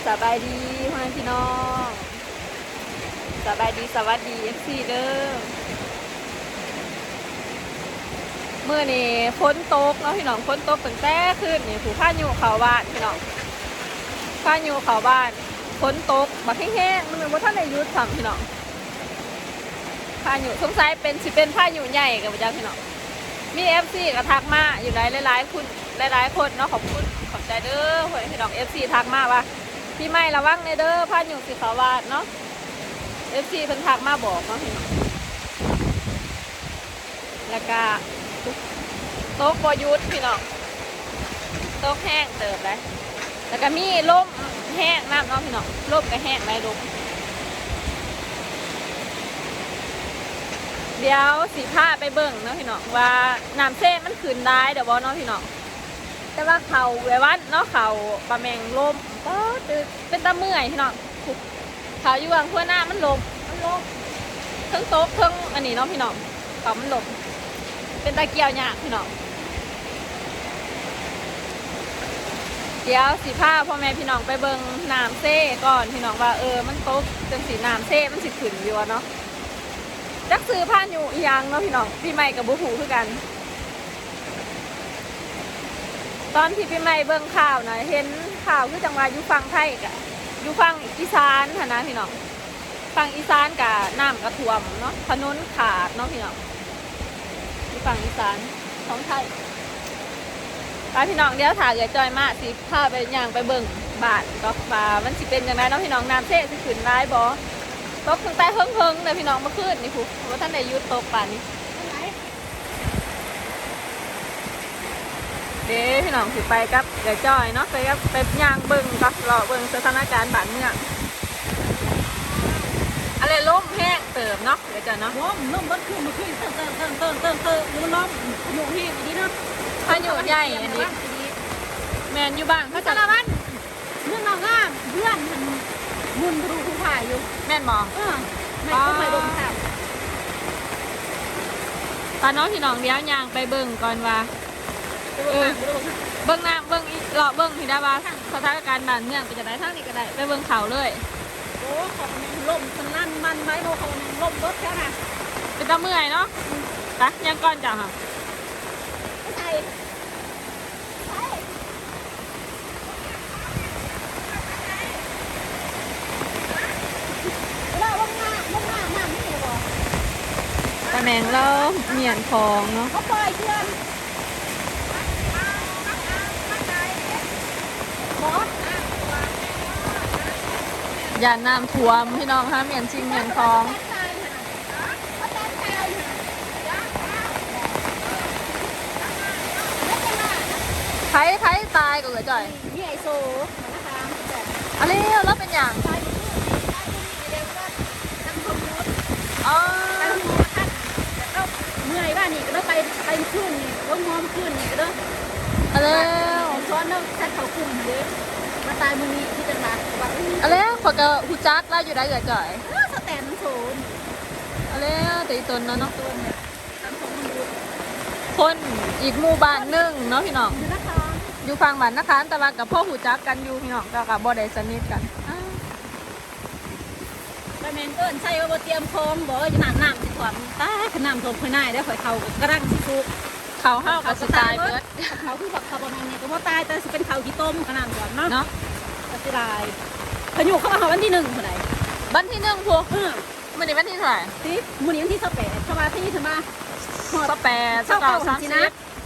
สบายดีพ่อแม่พี่น้องสบายดีสวัสดีFCเด้อเมื่อนี่ฝนตกเนาะพี่น้องฝนตกตั้งแต่คืนนี่ผู้พายุเข้าบ้านพี่น้องพายุเข้าบ้านฝนตกบักแห้งๆมันบ่ทันได้หยุดซ้ำพี่น้องพายุสงสัยเป็นพายุใหญ่กับบ่จักพี่น้องมี FC ก็ทักมาอยู่หลายๆคนเนาะขอบคุณขอบใจเด้อพี่น้อง FC ทักมาว่าพี่ไม่ระวังเด้อพายุสิเข้าบ้านเนาะ FC เพิ่นทักมาบอกเนาะพี่น้องแล้วก็โต๊ะบ่หยุดพี่น้องโต๊ะแห้งเติบเลยแล้วก็มีลมแห้งน้ำเนาะพี่น้องลมก็แห้งได้ลมเดี๋ยวสิพาไปเบิ่งเนาะพี่น้องว่าน้ำเส้นมันขึ้นได้เดี๋ยวบ่เนาะพี่น้องแต่ว่าเขาไว้วันเนาะเขาปลาแมงลมก็เป็นตาเมื่อยพี่น้องเขาอยู่วางทั่วหน้ามันลมทั้งโต๊ะทั้งอันนี้เนาะพี่น้องเขามันลมเป็นตาเกียวยากพี่น้องเดี๋ยวสิพาพ่อแม่พี่น้องไปเบิ่งน้ำเซ่ก่อนพี่น้องว่ามันโต๊ะจังสีน้ำเซ่มันสิขึ้นอยู่เนาะจักซื้อผ้าอยู่อีหยังเนาะพี่น้องพี่ใหม่กับบุหูคือกันตอนที่พี่ใหม่เบิ่งข่าวนะเห็นข่าวคือจังหวัดอยู่ฝั่งไทยกับอยู่ฝั่งอีสานค่ะนะพี่น้องฝั่งอีสานกับน้ำกระท่วมเนาะถนนขาดเนาะพี่น้องอยู่ฝั่งอีสานของไทยไปพี่น้องเดี๋ยวถ่ายจอยมาสิพาไปย่างไปเบิ่งบ้านก็ว่ามันสิเป็นยังไงเนาะพี่น้องน้ำเซ่สิขึ้นได้บ่ตกตั้งแต่เฮิงเลยพี่น้องเมื่อคืนนี่ผู้ว่าท่านได้ยุดตกป่านนี้เด้พี่น้องสิไปกับเดี๋ยวจอยเนาะไปกับไปย่างเบิ่งก็รอเบิ่งสถานการณ์บ้านเมืองอะไรล้มแห้งเติมเนาะเดี๋ยวจอยเนาะล้มบัดขึ้นมาขึ้นเติมมันล้มอยู่แห้งดีเนาะพายุใหญ่อันนี้แมนอยู่บ้างเขาจะละวันเรื่องเราง่ามเพื่อนมุนดูผู้ถ่ายอยู่แม่นมองแม่ก็ไปดมข่าวตอนน้องพี่น้องเดี๋ยวย่างไปเบิ่งก่อนว่าเบิ่งน้ำเบิ่งรอเบิ่งที่ดาว่าสถานการณ์บ้านเมืองเป็นจังได๋ทางนี้ก็ได้ไปเบิ่งเขาเลยโอ้ของล่มมันลั่นมันไว้โดเขาล่มรถแค่น่ะเป็นตาเมื่อยเนาะไปย่างก่อนจ้ะค่ะใช่ปลาแมงเราเหมียนทองเนาะเขาปล่อยเชือกอย่าน้ำท่วมพี่น้องค่ะเหมียนชิงเหมียนทองใครตายก็เหลือจ่อยนี่ไอโซนะคะอะไรแล้วเป็นอย่างอ๋อเมื่อยบ้านนี่ก็ต้องไปขึ้นนี่ต้องมอมขึ้นนี่ก็ต้องอะไรซ้อนต้องแซดเขากลุ่มเด้มาตายมือนี้ที่จังหวัดอะไรขอกับหูจักแล้วอยู่ได้เหลือจ่อยสแตนโซนอะไรตีตนเนาะคนอีกหมู่บ้านนึงเนาะพี่น้องอยู่ฝั่งบ้านนะคะแต่ว่ากับพ่อหูจักกันอยู่พี่น้องกับบ่ได้สนิทกันไปแมนเกินใช่ว่าเตรียมพร้อมบอกว่าจะน้ำสิความตายขน้ำท่วมค่อยน่ายได้ข่อยเขากระรังสิฟุกเขาห้าวกับสไตล์เบิร์ดเขาคือแบบเขาประมาณนี้ก็ว่าตายแต่สิเป็นเขาที่ต้มขนาดก่อนเนาะก็สิลายพายุเข้ามาวันที่1เท่าไหร่วันที่1พวกมันนี่วันที่เท่าไหร่ที่มื้อนี้วันที่28เข้ามาที่นี่ถึงมา28 29 30นะ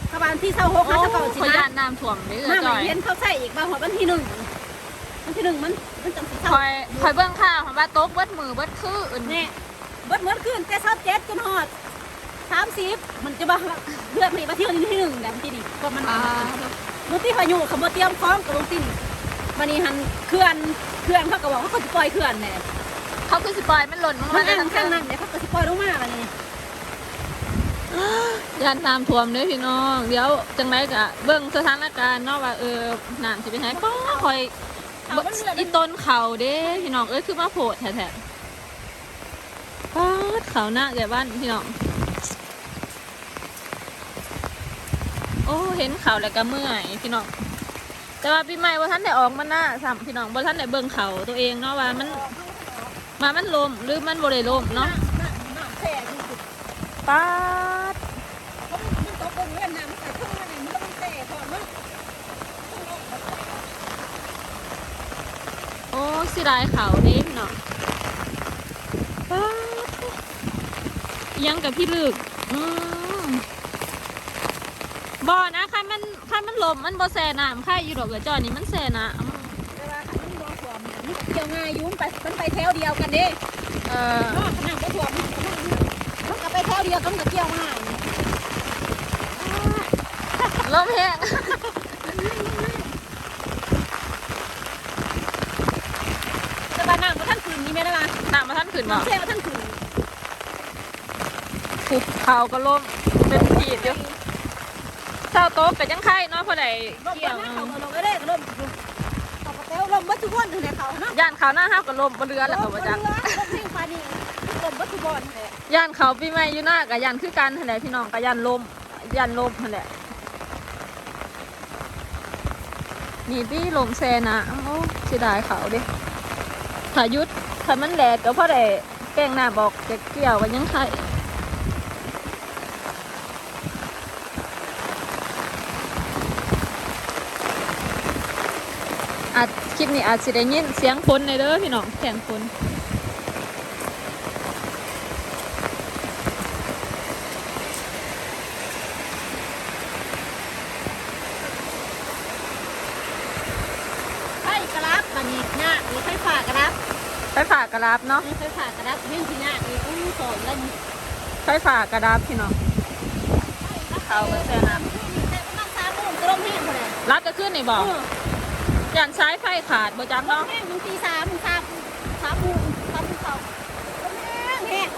เข้ามาที่26 29สินะย่านน้ำท่วมเด้อจ่อยเห็นเขาใส่อีกบ่วันที่1วันที่1มันจังสิคอยเบิ่งข่าวว่าตกเบิดมือเบิดคืนนี่เบิดคืนแต่27จนฮอด30มันจะบ่เลือกนี่ว่าที่1แหละที่นี่ก็มันมื้อที่พายุเขาบ่เตรียมพร้อมกับลงที่นี่วันนี้หันเคลื่อนเขาก็บอกว่าเขาจะปล่อยเคลื่อนแน่เขาคือสิปล่อยมันหล่นลงมาข้างนั้นเนี่ยเขาก็สิปล่อยลงมาวันนี้ย่านน้ำท่วมเด้อพี่น้องเดี๋ยวจังไรกะเบิ่งสถานการณ์เนาะว่าน้ำสิเป็นไงก็คอยอีต้นเขาเด้พี่น้องคือมาโผล่แท้ๆป๊าดเขาหน้าแก่บ้านพี่น้องโอ้เห็นเขาแล้วก็เมื่อยพี่น้อง แต่ว่าปีใหม่ว่าท่านได้ออกมาหน้าสามพี่น้องว่าท่านได้เบิ่งเขาตัวเองเนาะว่ามันลมหรือมันบ่ได้ลมเนาะ น้ำแช่ดูสิ ป๊าด มันตกลงเล่นน้ำใส่เครื่องอะไรมันต้องแช่ก่อนเนาะ โอ้เสิได้เขาเด้พี่น้องป๊าดยังกับพี่ลึกบ่นะคันมันลมมันบ่แซ่น้ำค่ายอยู่ดอกเอือจอนี่มันแซ่น้ำ แต่ว่าคันมันบ่ถ่วมมันเกี่ยวง่ายอยู่มันไปแถวเดียวกันเด้ เออ เนาะขนาดบ่ถ่วมมันก็ไปแถวเดียวกันก็เกี่ยวง่าย ลมแห้ง แต่ว่าน้ำบ่ทันขึ้นนี่แม่ได้ป่ะ น้ำมาท่านขึ้นบ่ น้ำแช่บ่ทันขึ้น ภูเขาก็ลมเป็นขีดอยู่เจ้าโต๊ะกับยังไข่เนาะพอได้ ลม เกี่ยว บ่เขาก็ลงได้ลมเขาก็แถวลมบ่ทุกคนอยู่ในเขาเนาะ ย่านเขาหน้าห้าวกับลมบนเรือแล้วก็บ่จัก ลมเพียงฟ้านี่ลมบ่ทุกคนแหละ ย่านเขาปีใหม่อยู่หน้ากับย่านคือกันหั่นแหละพี่น้องกับย่านลมหั่นแหละนี่พี่ลมแซนะโอ้เสียดายเขาเด้ถ้ายุดถ้ามันแหลกก็พอได้แกงหน้าบอกจะเกี่ยวกันยังไข่อาจคลิปนี้อาจสิได้ยินเสียงฝนในเด้อพี่น้องเสียงฝน ไฟกระลับบัดนี้หน้ามีไฟฟ้ากระลับ ไฟฟ้ากระดับเนาะ ไฟฟ้ากระลับเรื่องที่หน้ามีอู้สอนแล้วนี่ ไฟฟ้ากระดับพี่น้อง เขาก็แช่น้ำ แต่ประมาณ3 โมงก็ลมแห้งพอแล้ว รับจะขึ้นในบอกย่านซ้ายไฟขาดบ่จัก ลม เนาะ แห้งถึงตี3 โมงเขาลมแห้งแห้ง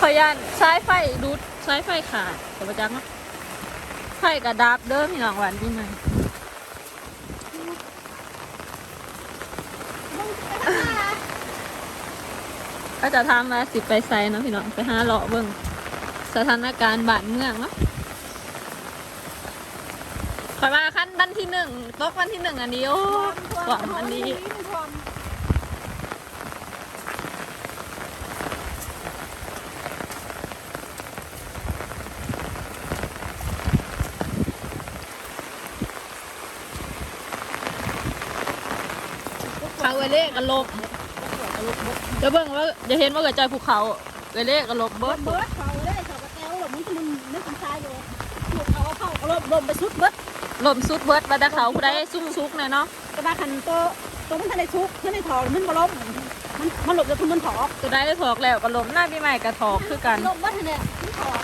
ขอย่านซ้ายไฟดูดซ้ายไฟขาดแต่บ่จักเนาะไฟกระดับเด้อพี่น้องหวานปีใหม่ มึงไปทำอะไร ก็จะทำมาสิไปไซเนาะพี่น้องไปหาเลาะเบิ่งสถานการณ์บ้านเมืองเนาะขอยมาขั้นวันที่1ตกวันที่1อันนี้โอ้หวังอันนี้เขาเอเล่กันลบจะเบิ่งว่าจะเห็นว่าเกิดใจภูเขาเอเล่กันลบเบิด เบิร์ดเขาเลยเขาก็แก้วหลบมึงนึกถึงชายอยู่ถูกเขาเข้าก็ลมไปสุดเบิร์ด ลมสุดเบิดมาแต่เขาผู้ใดซุ่มซุกเนี่ยเนาะ กระบะคันตัวมันทะเลชุกทะเลถอมันบ่ล้มมันหลบจากทุนมันถอก ตัวใดได้ถอกแล้วก็ลมหน้าพี่ใหม่กระถอกคือกัน ลมว่าทะเลมันถอก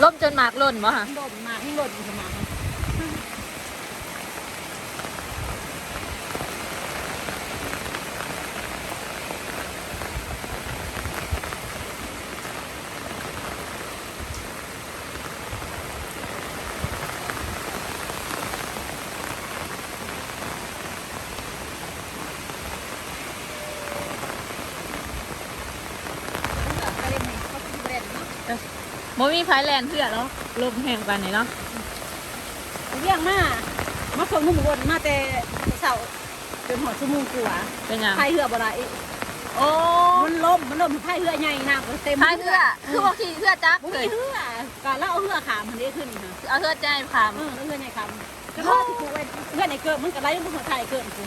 ล่มจนหมากหล่นบ่ฮะ หล่นมาให้หล่นอยู่ประมาณ โมมีไฟแลนด์เพื่อแล้วลมแห้งกันไหนเนาะ เรียกมาส่งนุ่มวนมาแต่เสาจนหัวชั่วโมงกว่า เป็นยัง พายเรือบ่ได้ โอ้ มันล้มพายเรือใหญ่น้ำเต็ม พายเพื่อคือว่าขี่เพื่อจัก บุ้ เล ย ย เรือการแล้วเอาเรือขามมันได้ขึ้นค่ะ เอาเพื่อใจพาม เรือใหญ่ขามก็รอที่กูไว้เรือในเกิดมันก็ไล่มันหัวไทยเกิดกู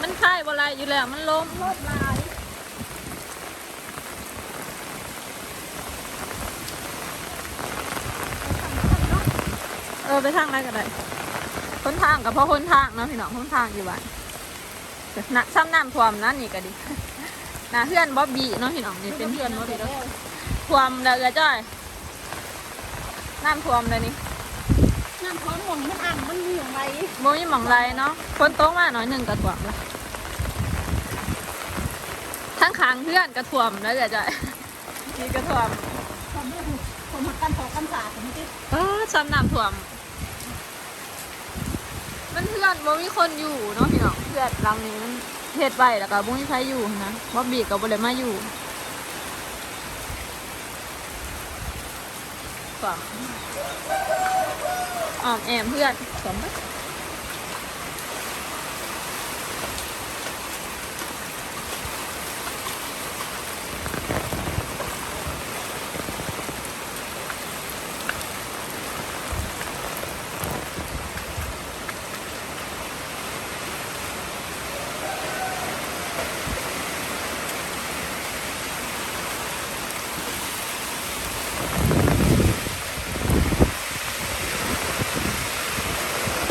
มันพายบ่ไรอยู่แล้วมันล้ม รถลาย ไปทางไหนก็ได้คนทางกับพ่อคนทางเนาะพี่น้องคนทางอยู่บ้านน่ะซ้ำน้ำท่วมนั่นนี่ก็ดีน่ะเพื่อนบ๊อบบี้เนาะพี่น้องนี่เป็นเพื่อนบ๊อบบี้เนาะท่วมแล้วเอือจ้อยน้ำท่วมเลยนี่ น้ำท้อนหม่องมันอ่างมันมีอย่างไร โมยหมองไรเนาะฝนตกมาหน่อยหนึ่งก็ท่วมละถ ทั้งค้างเพื่อนกระถ่วมแล้วเดี๋ยวจะมีกระถ่วม ผมไม่ถูกผมหักกันสองกันสาผมไม่ติด ซ้ำน้ำถ่วมมันเพื่อนบ่มีคนอยู่เนาะพี่น้องเพื่อนหลังนี้มันเฮ็ดไว้แล้วก็บ่มีใครอยู่นะบ่บีก็บ่ได้มาอยู่ถ่วมอ้อมแอมเพื่อนถ่วมปะ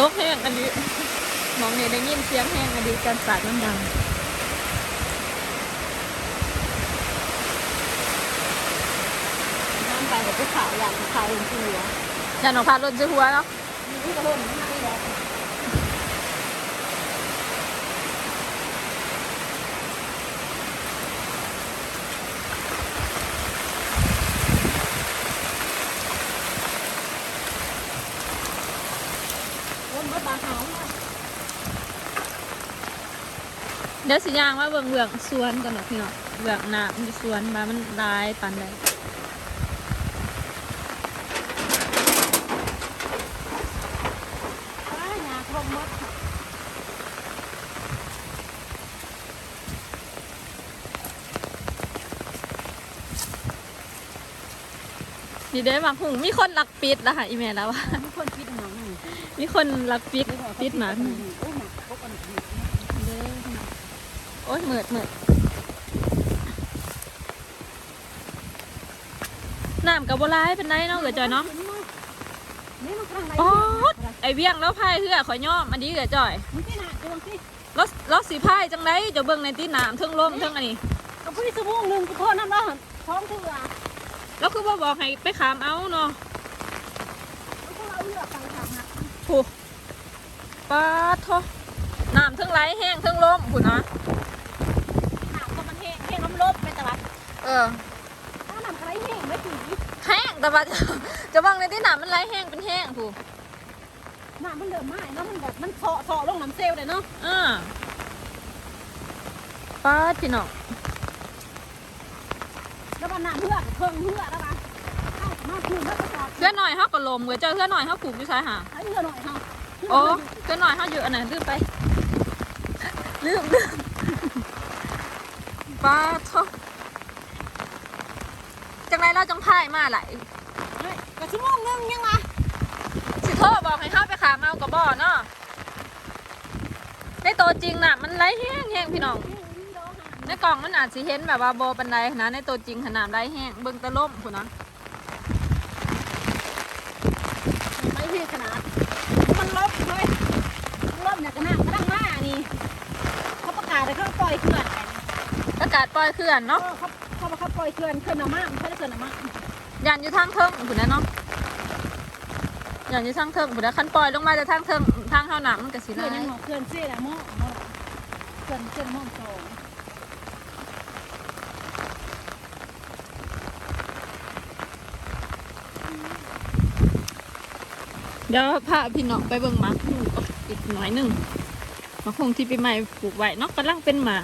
ตกแห้งอันนี้มองเนี่ยได้ยินเสียงแห้งอันนี้การสาดน้ำดัง น้ำไปแบบผู้ขาวอย่างขาวลงตัว อย่าหนองพาลนจะหัวเนาะ มีที่กระโดดไม่ได้แล้ววนรถบาหาว เดี๋ยวสิย่างว่าเบื้องสวนก่อนเนาะพี่เนาะเบื้องหน้ามันสวนมามันลายปันเลย หาคมมด นี่เด้มาหุงมีคนลักปิดแล้วค่ะอีเมลแล้วว่า ทุกคนคิดหนัง มีคนลักปิดปิดหมา โอ้หนักพวกคนอื่น เด้อโอ๊ยเหมือดน้ำกับบัวลายเป็นไรเนาะเกิดจอยเนาะ นี่มันข้างใน อ๋อไอเบี้ยงแล้วพายเหือข่อยย่อมอันนี้เกิดจอย มึงที่หนาจะลองสิ แล้วสีพายจังไรจะเบิ่งในที่น้ำเทิงลมเทิงอันนี้ กับผู้ที่สมองหนึ่งกูโทษน้ำร้อนท้องเถื่อ แล้วคือว่าบอกให้ไปขามเอาเนาะ พวกเราเลือกไปทางนั้น ผู้ปลาทอน้ำเทิงไหลแห้งเทิงลมผู้นะ หนาวก็มันแห้งแห้งน้ำลบไปตลาด เออ ถ้าหนาวอะไรแห้งไม่ตี แห้งแต่ว่าจะบังในที่น้ำมันไหลแห้งเป็นแห้งผู้ หน้ามันเดิมมากเนาะมันแบบมันเสาะลงน้ำเซลล์เลยเนาะ ปลาพี่น้อง แล้วมันหน้าเหือกเพิ่งเหือกแล้วปะเข้ามาคืนแล้วก็จอด เพื่อนหน่อยเขาก็ลมเว้ยเจ้าเพื่อนหน่อยเขาผูกอยู่ชายหาด ให้เหือหน่อยเฮา โอ้เพื่อนหน่อยเขาอยู่อันไหนลืมไปลืมปลาทอจังไรเราจังพายมาไหล กระชั่วโมงนึงยังวะ สิโทรบอกให้เข้าไปขาเมากับบ่อเนาะในตัวจริงน่ะมันไหลแห้งแห้งพี่น้องในกล่องมันอาจสิเห็นแบบว่าโบปันไดนะในตัวจริงขนาดไหลแห้งเบิ่งตะล่มผู้นะ ไม่พี่ขนาดมันลบเลยลบเนี่ยกระหน่ำกระดังมานี่เขาประกาศเลยเขาปล่อยเขื่อน อากาศปล่อยเขื่อนเนาะ เขาบอกเขาปล่อยเขื่อนน้ำมันเขาได้เขื่อนน้ำมัน ยันอยู่ทางเทิงผู้นั้นเนาะยันอยู่ทางเทิงผู้นั้นคันปล่อยลงมาจากทางเทิงทางเท่าหนัมันก็สิ เขื่อน ได้ ยังหอกเขื่อนเสี้ยนะหม้อเขื่อนห้องโถง เดี๋ยวพาพี่น้องไปเบิ่งหมาคู่อีกหน่อยหนึ่งหมาคงที่ปีใหม่ปลูกไว้เนอกกำลังเป็นหมา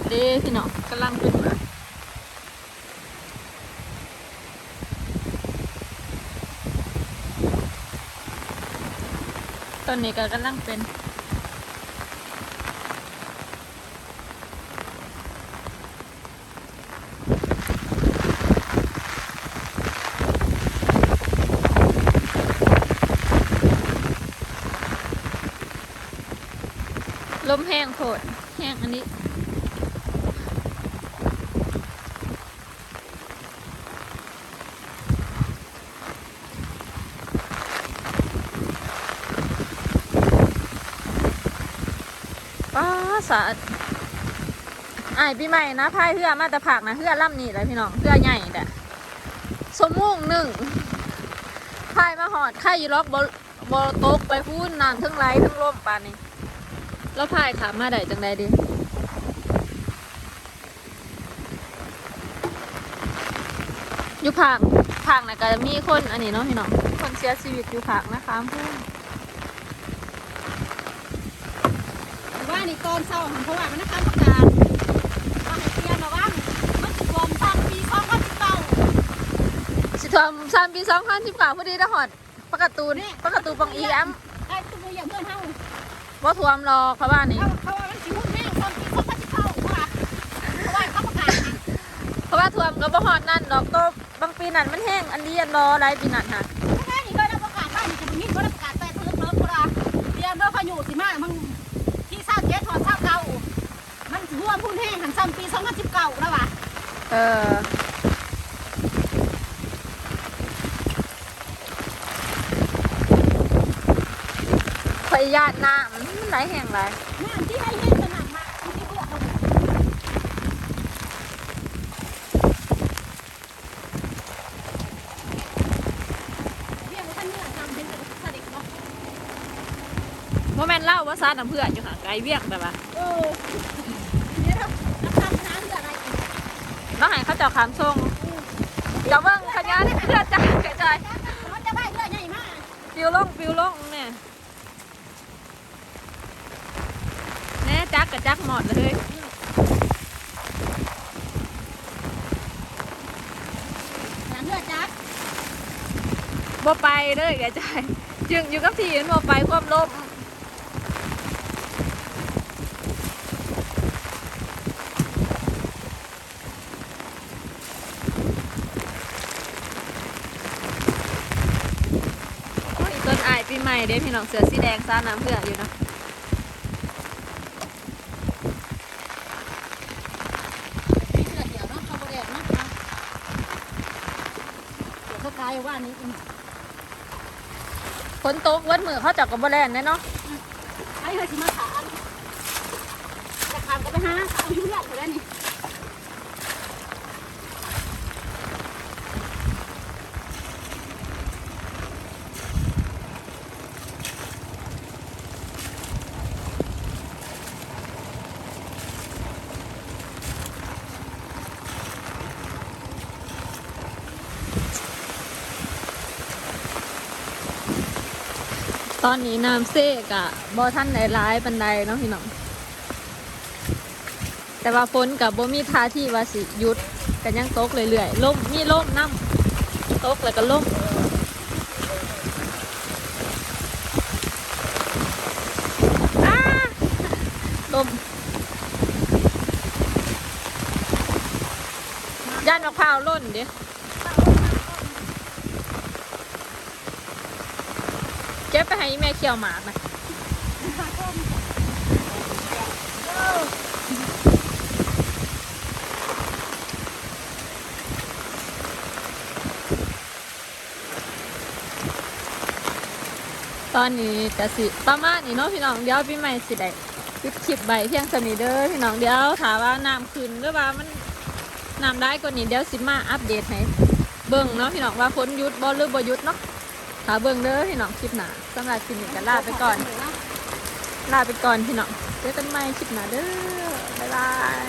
เด้พี่น้องกำลังเป็นหมาตอนนี้ก็กำลังเป็นลมแห้งโผดแห้งอันนี้ป้าสาด อ้ายปีใหม่นะพายเรือมาแต่ผักนะเรือล่ำนี่เลยพี่น้องเรือใหญ่แหละสมมุ่งหนึ่งพายมาหอดไข่อยูล็อกบอตกไปพูนน้ำทั้งไหลทั้งล่มปานนี้แล้วพายขามาได้จังใดดีอยู่ผักนะก็มีคนอันนี้เนาะพี่น้องคนเสียชีวิตอยู่ผักนะคะพูน ว่านี่ตอนเช้าเพราะว่ามันนักการประกาศว่าให้เตรียมระวังมันจะรวมทางปี2019 สิทอม3 ปี2019พอดีนะหอดปกตูนปกตูปังอีแอม ไอ้ตัวอย่างเพื่อนเฮา ว่าท่วมรอเขาบ้านนี้ เขาว่ามันสิมุ่งแม่ตอนปี2019เพราะว่าเขาประกาศ เพราะว่าท่วมก็บ่ฮอดนั่นดอกก็บางปีนั่นมันแห้งอันนี้อันรอหลายปีนั่นค่ะ แค่นี้ก็ได้ประกาศบ้านนี่จะมีก็ได้ประกาศแต่เพิ่มเวลาเตรียมเด้อพายุสิมามึงที่27ถอด29มันรวมพุ่นแห้งหันซ้ำปี2019แล้วว่ะ เออพยาธิน้ำมันไหลแห้งหลาย น้ำที่ให้แห้งขนาดมากที่เลือกเอาเรียกว่าท่านเนี่ยทำเป็นสนิทเนาะ โมแมนเล่าว่าซาน้ำเพื่อนอยู่ห่างไกลเวียงแต่ว่า เดี๋ยวเราทำน้ำเดือดอะไร น้องหายเขาเจ้าขามทรงเดี๋ยวเบิ่งขยันเพื่อจ้ากระจาย มันจะได้เลือดใหญ่มาก ปิวลงเนี่ยแน่จักกับจักหมดเลย น้ำเลือดจัด บ่ไปเลยกระจายจึงอยู่กับที่มันบ่ไปความลมต้นอายปีใหม่เด้พี่น้องเสือสีแดงซ่าน้ำเพื่ออยู่นะ เลือดเดี๋ยวเนาะเขาบริเวณเนาะเดี๋ยวเขากายว่านี้ ฝนตกวัดมือเขาจับกับบ่แลนแน่เนาะ ไอ้เฮ้ยสิมาถามจะถามก็ไปหาเอาอยู่เลือดอยู่แล้วนี่ ตอนนี้น้ำเซกอะบ่ท่านไหนร้ายปันใดเนาะพี่น้องแต่ว่าฝนกับบ่มีท่าที่ว่าสิหยุดกันยังตกเรื่อยๆลมมีลมน้ำตกแล้วก็ลมอ้าลมย่านมะพร้าวล่นเด้เก็บไปให้แม่เคี่ยวหมากนะตอนนี้จะสิประมาณนี้เนาะพี่น้องเดี๋ยวพี่ใหม่สิได้ปิดคลิปใบเพียงสนิเด้อพี่น้องเดี๋ยวถามว่าน้ำขึ้นหรือว่ามันน้ำได้กว่านี้เดี๋ยวสิมาอัปเดตให้เบิ่งเนาะพี่น้องว่าฝนหยุดบ่หรือบ่หยุดเนาะถาเบิ่งเด้อพี่น้องคลิปหน้าสำหรับคลิปนี้ก็ลาไปก่อนพี่น้องเจอกันใหม่คลิปหน้าเด้อบ๊ายบาย